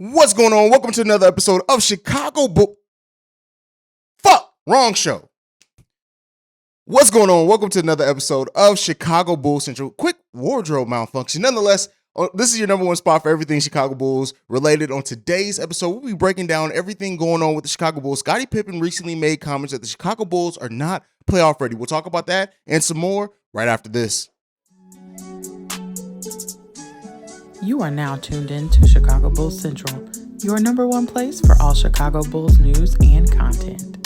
What's going on? Welcome to another episode of Chicago Bull. Wrong show. What's going on? Welcome to another episode of Chicago Bulls Central. Quick wardrobe malfunction. Nonetheless, this is your number one spot for everything Chicago Bulls related. On today's episode, we'll be breaking down everything going on with the Chicago Bulls. Scottie Pipper recently made comments that the Chicago Bulls are not playoff ready. We'll talk about that and some more right after this. You are now tuned in to Chicago Bulls Central, your number one place for all Chicago Bulls news and content.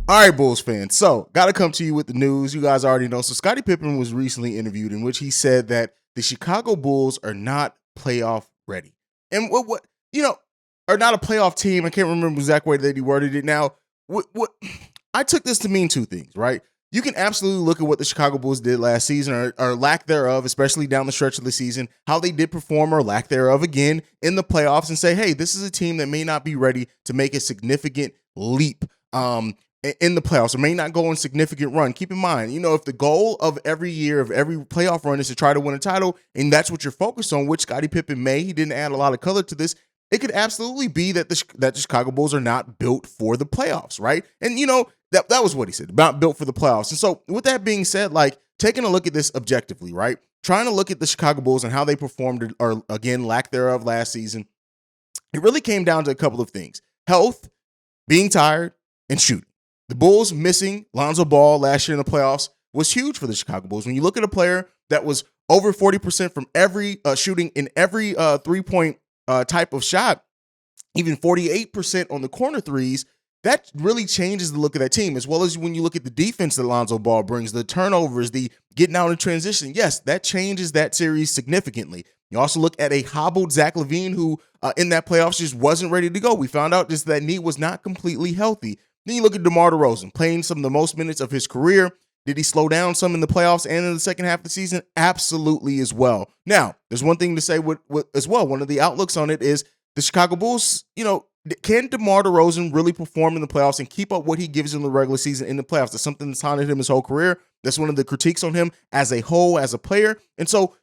All right, Bulls fans. So, got to come to you with the news. You guys already know. So, Scottie Pipper was recently interviewed in which he said that the Chicago Bulls are not playoff ready. And what are not a playoff team. I can't remember the exact way that he worded it. Now, what I took this to mean two things, right? You can absolutely look at what the Chicago Bulls did last season or lack thereof, especially down the stretch of the season, how they did perform or lack thereof again in the playoffs and say, hey, this is a team that may not be ready to make a significant leap in the playoffs or may not go on a significant run. Keep in mind, if the goal of every year of every playoff run is to try to win a title and that's what you're focused on, which Scottie Pipper he didn't add a lot of color to this. It could absolutely be that the Chicago Bulls are not built for the playoffs, right? And, that was what he said, not built for the playoffs. And so with that being said, taking a look at this objectively, right? Trying to look at the Chicago Bulls and how they performed or, again, lack thereof last season, it really came down to a couple of things. Health, being tired, and shooting. The Bulls missing Lonzo Ball last year in the playoffs was huge for the Chicago Bulls. When you look at a player that was over 40% from every shooting in every three-point type of shot, even 48% on the corner threes, that really changes the look of that team, as well as when you look at the defense that Lonzo Ball brings, the turnovers, the getting out in transition. Yes, that changes that series significantly. You also look at a hobbled Zach LaVine who in that playoffs just wasn't ready to go. We found out just that knee was not completely healthy. Then you look at DeMar DeRozan playing some of the most minutes of his career. Did he slow down some in the playoffs and in the second half of the season? Absolutely as well. Now, there's one thing to say with as well. One of the outlooks on it is the Chicago Bulls, can DeMar DeRozan really perform in the playoffs and keep up what he gives in the regular season in the playoffs? That's something that's haunted him his whole career. That's one of the critiques on him as a whole, as a player. And so,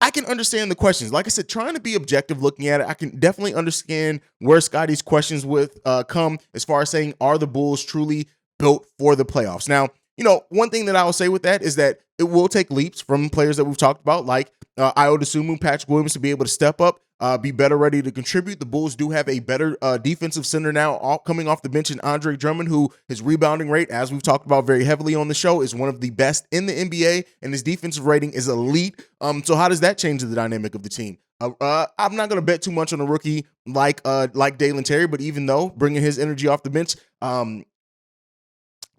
I can understand the questions. Like I said, trying to be objective looking at it, I can definitely understand where Scottie's questions come as far as saying, are the Bulls truly built for the playoffs? Now, one thing that I will say with that is that it will take leaps from players that we've talked about, like Ayo Dosunmu, Patrick Williams, to be able to step up, be better ready to contribute. The Bulls do have a better defensive center now coming off the bench in Andre Drummond, who his rebounding rate, as we've talked about very heavily on the show, is one of the best in the NBA, and his defensive rating is elite. So how does that change the dynamic of the team? I'm not going to bet too much on a rookie like Dalen Terry, but even though bringing his energy off the bench,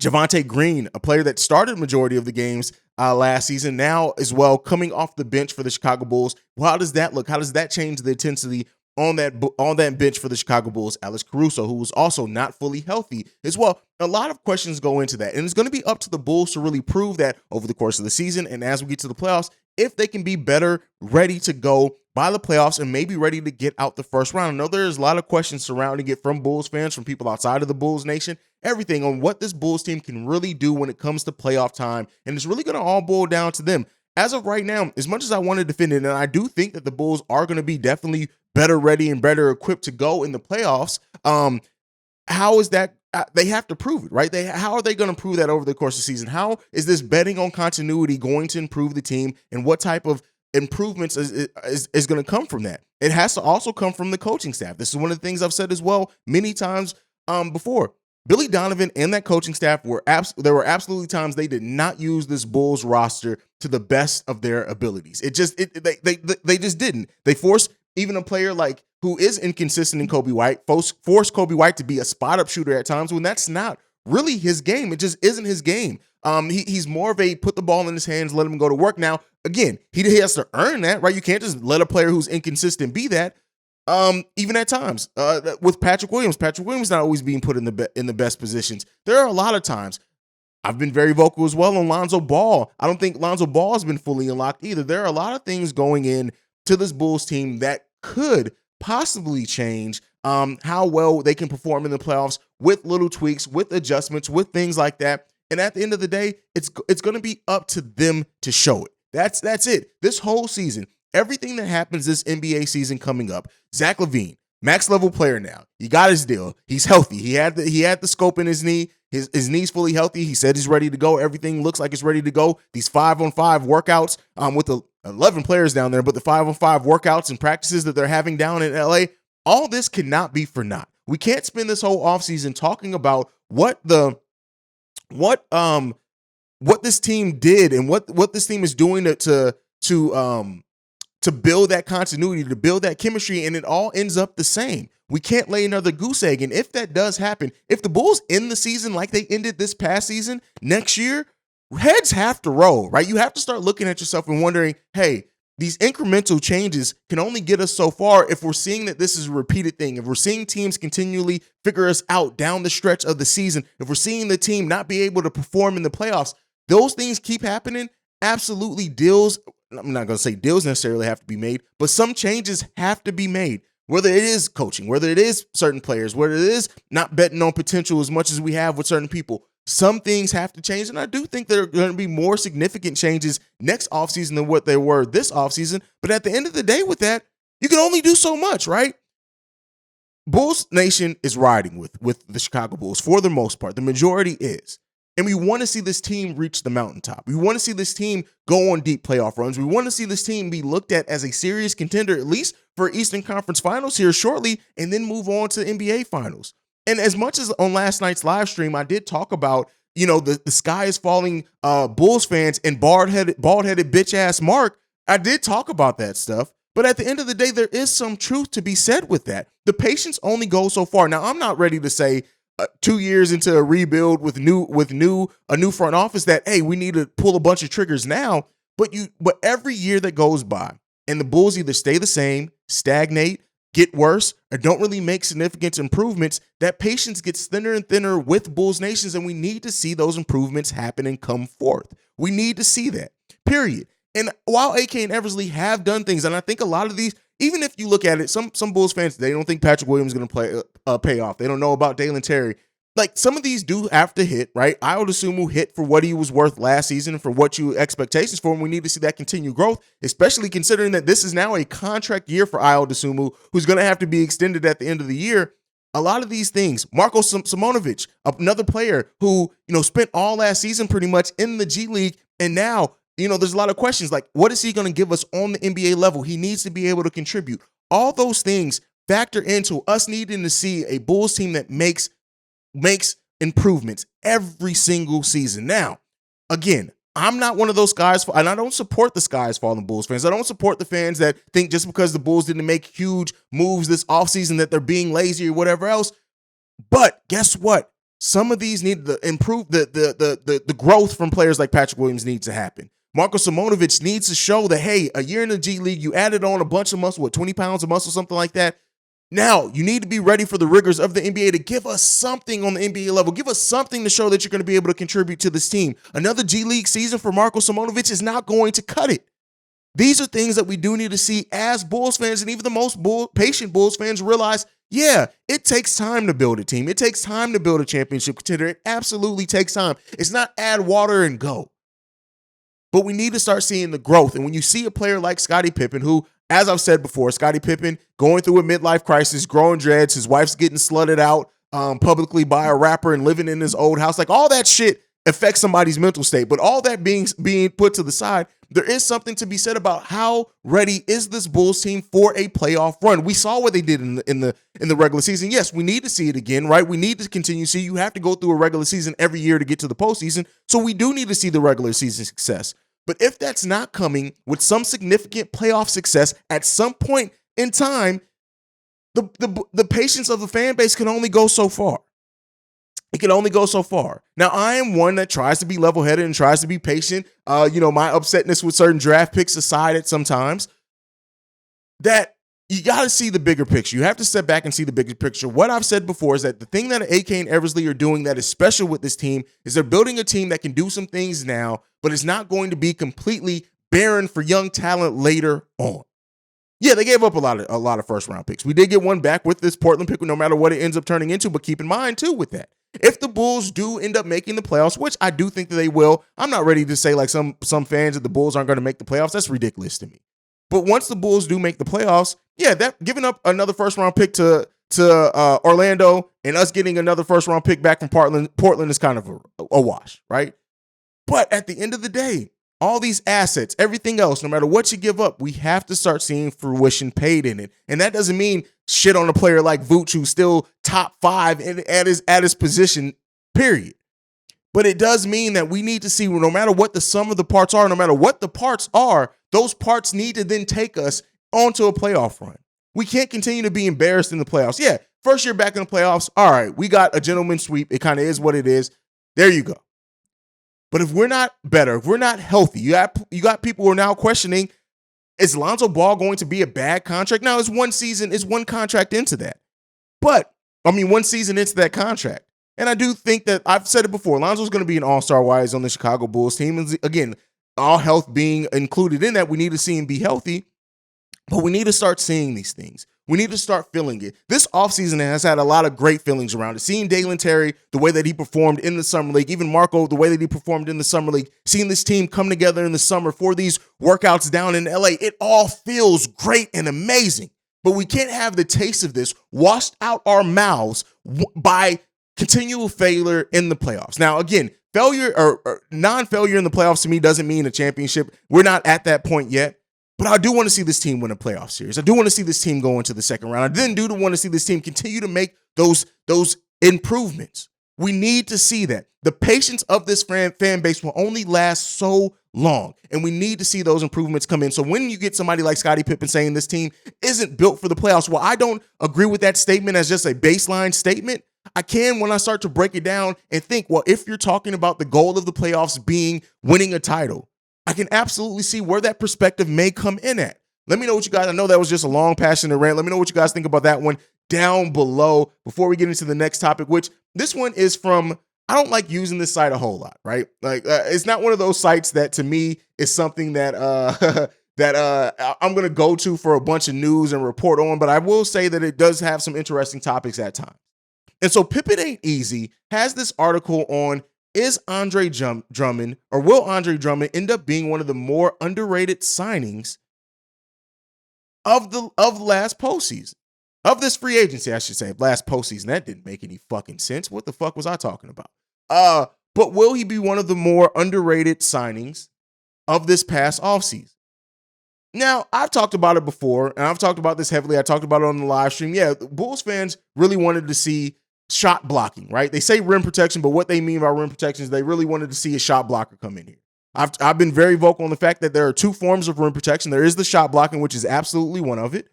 Javonte Green, a player that started majority of the games last season, now as well coming off the bench for the Chicago Bulls. Well, how does that look? How does that change the intensity on that bench for the Chicago Bulls? Alex Caruso, who was also not fully healthy as well. A lot of questions go into that, and it's going to be up to the Bulls to really prove that over the course of the season and as we get to the playoffs, if they can be better ready to go by the playoffs and maybe ready to get out the first round. I know there's a lot of questions surrounding it from Bulls fans, from people outside of the Bulls Nation, everything on what this Bulls team can really do when it comes to playoff time. And it's really going to all boil down to them. As of right now, as much as I want to defend it, and I do think that the Bulls are going to be definitely better ready and better equipped to go in the playoffs, how is that? They have to prove it, right? How are they going to prove that over the course of the season? How is this betting on continuity going to improve the team, and what type of improvements is going to come from that? It has to also come from the coaching staff. This is one of the things I've said as well many times before. Billy Donovan and that coaching staff there were absolutely times they did not use this Bulls roster to the best of their abilities. They just didn't. They forced even a player like who is inconsistent in Kobe White, forced Kobe White to be a spot up shooter at times when that's not really his game. It just isn't his game. He's more of a put the ball in his hands, let him go to work. Now, again, he has to earn that, right? You can't just let a player who's inconsistent be that. Even at times, with Patrick Williams not always being put in the best positions. There are a lot of times. I've been very vocal as well on Lonzo Ball. I don't think Lonzo Ball has been fully unlocked either. There are a lot of things going in to this Bulls team that could possibly change how well they can perform in the playoffs with little tweaks, with adjustments, with things like that. And at the end of the day, it's going to be up to them to show it. That's it. This whole season, everything that happens this NBA season coming up, Zach LaVine, max level player now. He got his deal. He's healthy. He had the scope in his knee. His knee's fully healthy. He said he's ready to go. Everything looks like it's ready to go. These 5-on-5 workouts with the 11 players down there, but the 5-on-5 workouts and practices that they're having down in LA, all this cannot be for naught. We can't spend this whole offseason talking about what this team did and what this team is doing to build that continuity, to build that chemistry, and it all ends up the same. We can't lay another goose egg. And if that does happen, if the Bulls end the season like they ended this past season, next year, heads have to roll, right? You have to start looking at yourself and wondering, hey, these incremental changes can only get us so far if we're seeing that this is a repeated thing. If we're seeing teams continually figure us out down the stretch of the season, if we're seeing the team not be able to perform in the playoffs, those things keep happening. Absolutely, I'm not going to say deals necessarily have to be made, but some changes have to be made. Whether it is coaching, whether it is certain players, whether it is not betting on potential as much as we have with certain people, some things have to change. And I do think there are going to be more significant changes next offseason than what they were this offseason. But at the end of the day with that, you can only do so much, right? Bulls Nation is riding with the Chicago Bulls for the most part. The majority is. And we want to see this team reach the mountaintop. We want to see this team go on deep playoff runs. We want to see this team be looked at as a serious contender, at least for Eastern Conference Finals here shortly, and then move on to NBA Finals. And as much as on last night's live stream, I did talk about, the sky is falling Bulls fans and bald-headed bitch-ass Mark. I did talk about that stuff. But at the end of the day, there is some truth to be said with that. The patience only goes so far. Now, I'm not ready to say 2 years into a rebuild with a new front office that, hey, we need to pull a bunch of triggers now. But every year that goes by and the Bulls either stay the same, stagnate, get worse, or don't really make significant improvements, that patience gets thinner and thinner with Bulls Nations, and we need to see those improvements happen and come forth. We need to see that, period. And while AK and Eversley have done things, and I think a lot of these, even if you look at it, some Bulls fans, they don't think Patrick Williams is going to pay off. They don't know about Dalen Terry. Like, some of these do have to hit, right? I would assume who hit for what he was worth last season, for what you expectations for him. We need to see that continued growth, especially considering that this is now a contract year for Ayo Dosunmu, who's going to have to be extended at the end of the year. A lot of these things, Marko Simonovic, another player who, spent all last season pretty much in the G League, and now, there's a lot of questions like, what is he going to give us on the NBA level? He needs to be able to contribute. All those things factor into us needing to see a Bulls team that makes improvements every single season. Now, again, I'm not one of those guys, and I don't support the skies falling Bulls fans. I don't support the fans that think just because the Bulls didn't make huge moves this offseason that they're being lazy or whatever else. But guess what? Some of these need to improve. The growth from players like Patrick Williams needs to happen. Marko Simonovic needs to show that, hey, a year in the G League, you added on a bunch of muscle, 20 pounds of muscle, something like that. Now, you need to be ready for the rigors of the NBA to give us something on the NBA level. Give us something to show that you're going to be able to contribute to this team. Another G League season for Marko Simonovic is not going to cut it. These are things that we do need to see as Bulls fans, and even the most patient Bulls fans realize, yeah, it takes time to build a team. It takes time to build a championship contender. It absolutely takes time. It's not add water and go. But we need to start seeing the growth. And when you see a player like Scottie Pippen, who, as I've said before, Scottie Pippen going through a midlife crisis, growing dreads, his wife's getting slutted out publicly by a rapper and living in his old house, like all that shit affects somebody's mental state. But all that being put to the side, there is something to be said about how ready is this Bulls team for a playoff run. We saw what they did in the regular season. Yes, we need to see it again, right? We need to continue to see. You have to go through a regular season every year to get to the postseason. So we do need to see the regular season success. But if that's not coming with some significant playoff success at some point in time, the patience of the fan base can only go so far. It can only go so far. Now, I am one that tries to be level-headed and tries to be patient. My upsetness with certain draft picks aside at sometimes, that you got to see the bigger picture. You have to step back and see the bigger picture. What I've said before is that the thing that AK and Eversley are doing that is special with this team is they're building a team that can do some things now, but it's not going to be completely barren for young talent later on. Yeah, they gave up a lot of first-round picks. We did get one back with this Portland pick, no matter what it ends up turning into, but keep in mind, too, with that, If the Bulls do end up making the playoffs, which I do think that they will, I'm not ready to say like some fans that the Bulls aren't going to make the playoffs. That's ridiculous to me. But once the Bulls do make the playoffs, yeah, that giving up another first round pick to Orlando and us getting another first round pick back from Portland is kind of a wash, right? But at the end of the day, all these assets, everything else, no matter what you give up, we have to start seeing fruition paid in it. And that doesn't mean shit on a player like Vooch, who's still top 5 at his position, period. But it does mean that we need to see, no matter what the sum of the parts are, no matter what the parts are, those parts need to then take us onto a playoff run. We can't continue to be embarrassed in the playoffs. Yeah, first year back in the playoffs, all right, we got a gentleman's sweep. It kind of is what it is. There you go. But if we're not better, if we're not healthy, you got people who are now questioning, is Lonzo Ball going to be a bad contract? Now, it's one season, it's one contract into that. But, one season into that contract. And I do think that, I've said it before, Lonzo's going to be an all-star while he's on the Chicago Bulls team. And again, all health being included in that, we need to see him be healthy. But we need to start seeing these things. We need to start feeling it. This offseason has had a lot of great feelings around it. Seeing Dalen Terry, the way that he performed in the Summer League, even Marco, the way that he performed in the Summer League, seeing this team come together in the summer for these workouts down in LA, it all feels great and amazing. But we can't have the taste of this washed out our mouths by continual failure in the playoffs. Now, again, failure or non-failure in the playoffs to me doesn't mean a championship. We're not at that point yet. But I do want to see this team win a playoff series. I do want to see this team go into the second round. I then do want to see this team continue to make those improvements. We need to see that. The patience of this fan base will only last so long, and we need to see those improvements come in. So when you get somebody like Scottie Pippen saying this team isn't built for the playoffs, well, I don't agree with that statement as just a baseline statement. I can when I start to break it down and think, well, if you're talking about the goal of the playoffs being winning a title, I can absolutely see where that perspective may come in at. Let me know what you guys, I know that was just a long, passionate rant. Let me know what you guys think about that one down below before we get into the next topic, which this one is from, I don't like using this site a whole lot, right? Like, it's not one of those sites that to me is something that I'm going to go to for a bunch of news and report on, but I will say that it does have some interesting topics at times. And so Pippen Ain't Easy has this article on, is Andre Drummond, or will Andre Drummond end up being one of the more underrated signings of last postseason? Of this free agency, I should say. Last postseason. That didn't make any fucking sense. What the fuck was I talking about? But will he be one of the more underrated signings of this past offseason? Now, I've talked about it before, and I've talked about this heavily. I talked about it on the live stream. Yeah, Bulls fans really wanted to see shot blocking, right? They say rim protection, but what they mean by rim protection is they really wanted to see a shot blocker come in here. I've been very vocal on the fact that there are two forms of rim protection. There is the shot blocking, which is absolutely one of it.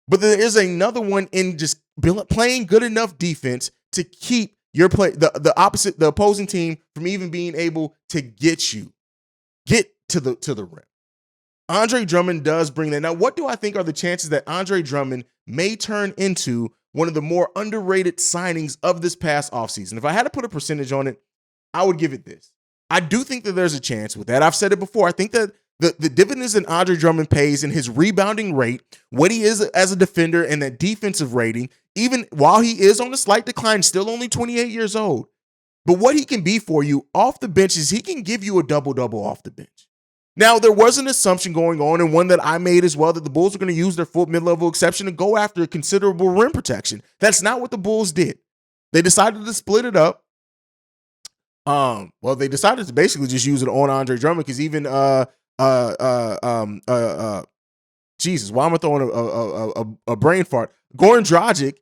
But there is another one in just playing good enough defense to keep your the opposing team from even being able to get to the rim. Andre Drummond does bring that. Now, what do I think are the chances that Andre Drummond may turn into one of the more underrated signings of this past offseason? If I had to put a percentage on it, I would give it this. I do think that there's a chance with that. I've said it before. I think that the dividends that Andre Drummond pays in his rebounding rate, what he is as a defender, and that defensive rating, even while he is on a slight decline, still only 28 years old, but what he can be for you off the bench is he can give you a double-double off the bench. Now, there was an assumption going on, and one that I made as well, that the Bulls are going to use their full mid-level exception and go after considerable rim protection. That's not what the Bulls did. They decided to split it up. Well, they decided to basically just use it on Andre Drummond because even Jesus, why am I throwing a brain fart? Goran Dragic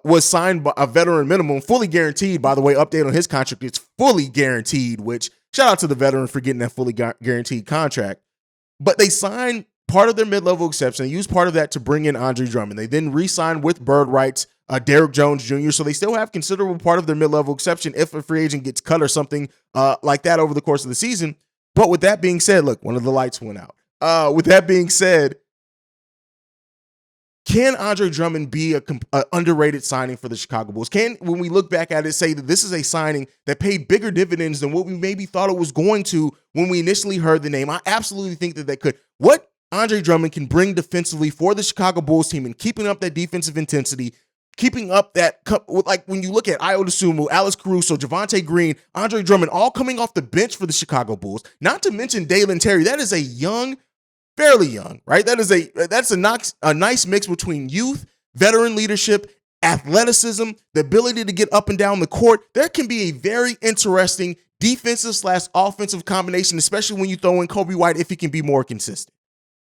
was signed by a veteran minimum, fully guaranteed. By the way, update on his contract, it's fully guaranteed, which shout out to the veteran for getting that fully guaranteed contract. But they signed part of their mid-level exception. They used part of that to bring in Andre Drummond. They then re-signed with bird rights Derrick Jones Jr., so they still have considerable part of their mid-level exception if a free agent gets cut or something like that over the course of the season. But with that being said, look, one of the lights went out. With that being said, can Andre Drummond be a underrated signing for the Chicago Bulls? When we look back at it, say that this is a signing that paid bigger dividends than what we maybe thought it was going to when we initially heard the name? I absolutely think that they could. What Andre Drummond can bring defensively for the Chicago Bulls team and keeping up that defensive intensity keeping up that, like when you look at Ayo Dosunmu, Alex Caruso, Javonte Green, Andre Drummond, all coming off the bench for the Chicago Bulls, not to mention Dalen Terry. That is a young, fairly young, right? That's a nice mix between youth, veteran leadership, athleticism, the ability to get up and down the court. There can be a very interesting defensive/offensive combination, especially when you throw in Kobe White if he can be more consistent.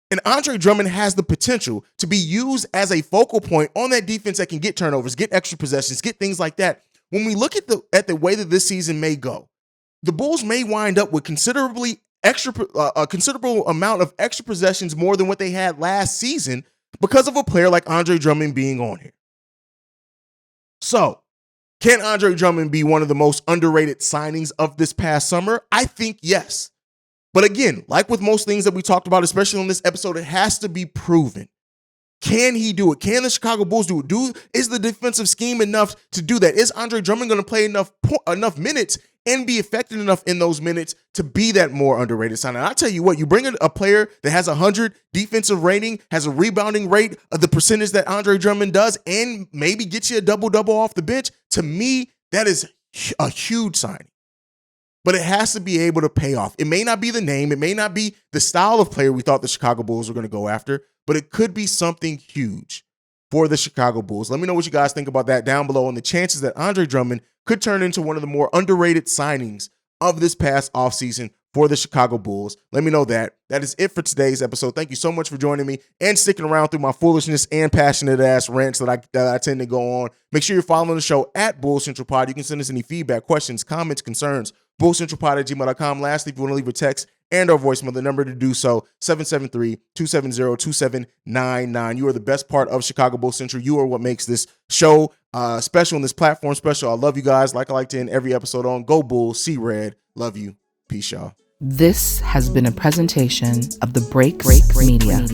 And Andre Drummond has the potential to be used as a focal point on that defense that can get turnovers, get extra possessions, get things like that. When we look at the way that this season may go, the Bulls may wind up with a considerable amount of extra possessions more than what they had last season because of a player like Andre Drummond being on here. So, can Andre Drummond be one of the most underrated signings of this past summer? I think yes. But again, like with most things that we talked about, especially on this episode, it has to be proven. Can he do it? Can the Chicago Bulls do it? Is the defensive scheme enough to do that? Is Andre Drummond going to play enough minutes and be effective enough in those minutes to be that more underrated signing? I'll tell you what, you bring in a player that has 100 defensive rating, has a rebounding rate of the percentage that Andre Drummond does, and maybe gets you a double-double off the bench. To me, that is a huge signing. But it has to be able to pay off. It may not be the name. It may not be the style of player we thought the Chicago Bulls were going to go after, but it could be something huge for the Chicago Bulls. Let me know what you guys think about that down below and the chances that Andre Drummond could turn into one of the more underrated signings of this past offseason for the Chicago Bulls. Let me know that. That is it for today's episode. Thank you so much for joining me and sticking around through my foolishness and passionate ass rants that I tend to go on. Make sure you're following the show at Bull Central Pod. You can send us any feedback, questions, comments, concerns, bullcentralpod@gmail.com. Lastly, if you want to leave a text and or voicemail, the number to do so, 773-270-2799. You are the best part of Chicago Bull Central. You are what makes this show special and this platform special. I love you guys. Like I like to end every episode on. Go Bulls, see red. Love you. Peace, y'all. This has been a presentation of the Break Media.